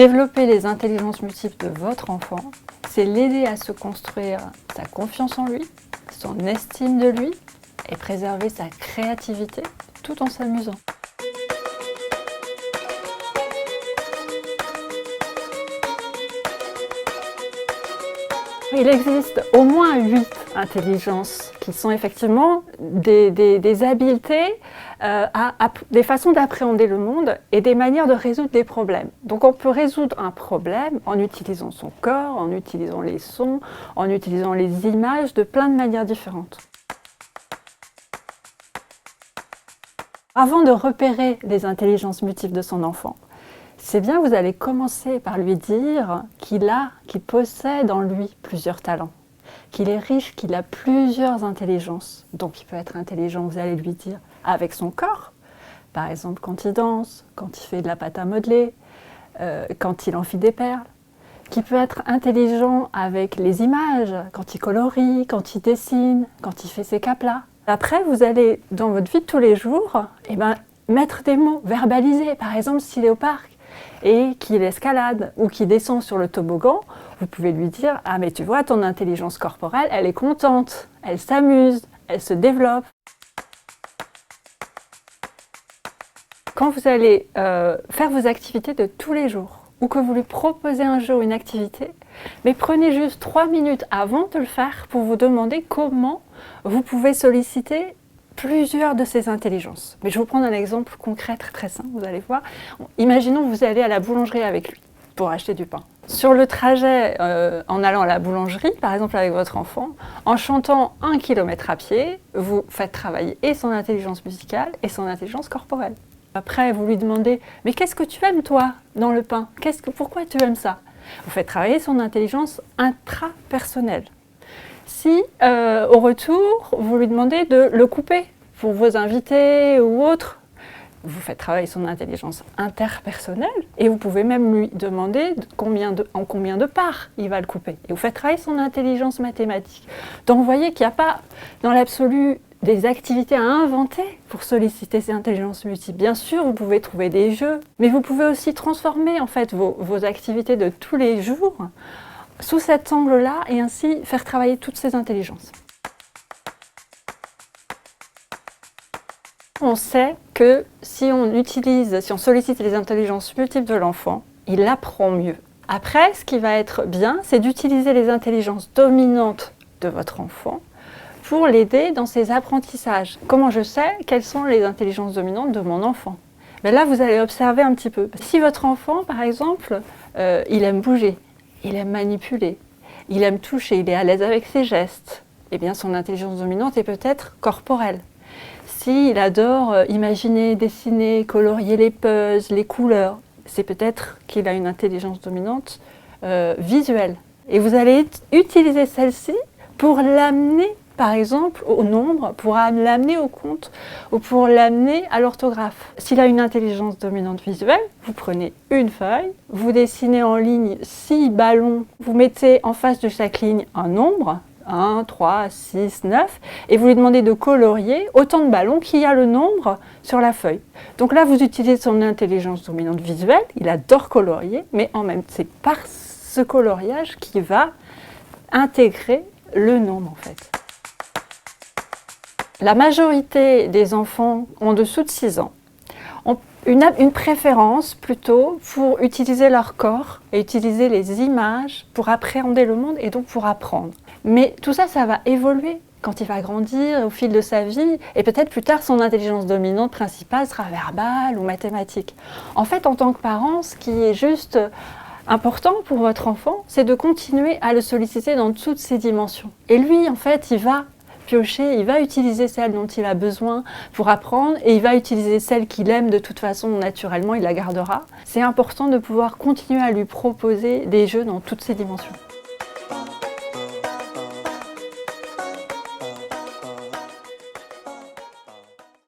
Développer les intelligences multiples de votre enfant, c'est l'aider à se construire sa confiance en lui, son estime de lui et préserver sa créativité tout en s'amusant. Il existe au moins 8 intelligences qui sont effectivement des habiletés, des façons d'appréhender le monde et des manières de résoudre des problèmes. Donc on peut résoudre un problème en utilisant son corps, en utilisant les sons, en utilisant les images de plein de manières différentes. Avant de repérer les intelligences multiples de son enfant, c'est bien, vous allez commencer par lui dire qu'il possède en lui plusieurs talents, qu'il est riche, qu'il a plusieurs intelligences. Donc il peut être intelligent, vous allez lui dire, avec son corps, par exemple quand il danse, quand il fait de la pâte à modeler, quand il enfile des perles, qui peut être intelligent avec les images, quand il colorie, quand il dessine, quand il fait ses caplas. Après, vous allez, dans votre vie de tous les jours, mettre des mots, verbaliser. Par exemple, s'il est au parc et qu'il escalade ou qu'il descend sur le toboggan, vous pouvez lui dire « Ah mais tu vois, ton intelligence corporelle, elle est contente, elle s'amuse, elle se développe. » Quand vous allez faire vos activités de tous les jours, ou que vous lui proposez un jeu ou une activité, mais prenez juste 3 minutes avant de le faire pour vous demander comment vous pouvez solliciter plusieurs de ces intelligences. Mais je vais vous prendre un exemple concret très simple, vous allez voir. Imaginons que vous allez à la boulangerie avec lui pour acheter du pain. Sur le trajet en allant à la boulangerie, par exemple avec votre enfant, en chantant 1 kilomètre à pied, vous faites travailler et son intelligence musicale et son intelligence corporelle. Après, vous lui demandez « Mais qu'est-ce que tu aimes toi dans le pain ? Pourquoi tu aimes ça ?» Vous faites travailler son intelligence intrapersonnelle. Si, au retour, vous lui demandez de le couper pour vos invités ou autres, vous faites travailler son intelligence interpersonnelle et vous pouvez même lui demander en combien de parts il va le couper. Et vous faites travailler son intelligence mathématique. Donc vous voyez qu'il n'y a pas, dans l'absolu, des activités à inventer pour solliciter ces intelligences multiples. Bien sûr, vous pouvez trouver des jeux, mais vous pouvez aussi transformer en fait vos activités de tous les jours sous cet angle-là et ainsi faire travailler toutes ces intelligences. On sait que si on sollicite les intelligences multiples de l'enfant, il apprend mieux. Après, ce qui va être bien, c'est d'utiliser les intelligences dominantes de votre enfant pour l'aider dans ses apprentissages. Comment je sais quelles sont les intelligences dominantes de mon enfant ? Là, vous allez observer un petit peu. Si votre enfant, par exemple, il aime bouger, il aime manipuler, il aime toucher, il est à l'aise avec ses gestes, eh bien son intelligence dominante est peut-être corporelle. S'il adore imaginer, dessiner, colorier les puzzles, les couleurs, c'est peut-être qu'il a une intelligence dominante visuelle. Et vous allez utiliser celle-ci pour l'amener, par exemple, au nombre, pour l'amener au compte ou pour l'amener à l'orthographe. S'il a une intelligence dominante visuelle, vous prenez une feuille, vous dessinez en ligne 6 ballons, vous mettez en face de chaque ligne un nombre, 1, 3, 6, 9, et vous lui demandez de colorier autant de ballons qu'il y a le nombre sur la feuille. Donc là, vous utilisez son intelligence dominante visuelle, il adore colorier, mais en même temps, c'est par ce coloriage qu'il va intégrer le nombre en fait. La majorité des enfants en dessous de 6 ans ont une préférence plutôt pour utiliser leur corps et utiliser les images pour appréhender le monde et donc pour apprendre. Mais tout ça, ça va évoluer quand il va grandir au fil de sa vie et peut-être plus tard son intelligence dominante principale sera verbale ou mathématique. En fait, en tant que parent, ce qui est juste important pour votre enfant, c'est de continuer à le solliciter dans toutes ses dimensions. Et lui, en fait, il va piocher, il va utiliser celle dont il a besoin pour apprendre et il va utiliser celle qu'il aime de toute façon, naturellement, il la gardera. C'est important de pouvoir continuer à lui proposer des jeux dans toutes ces dimensions.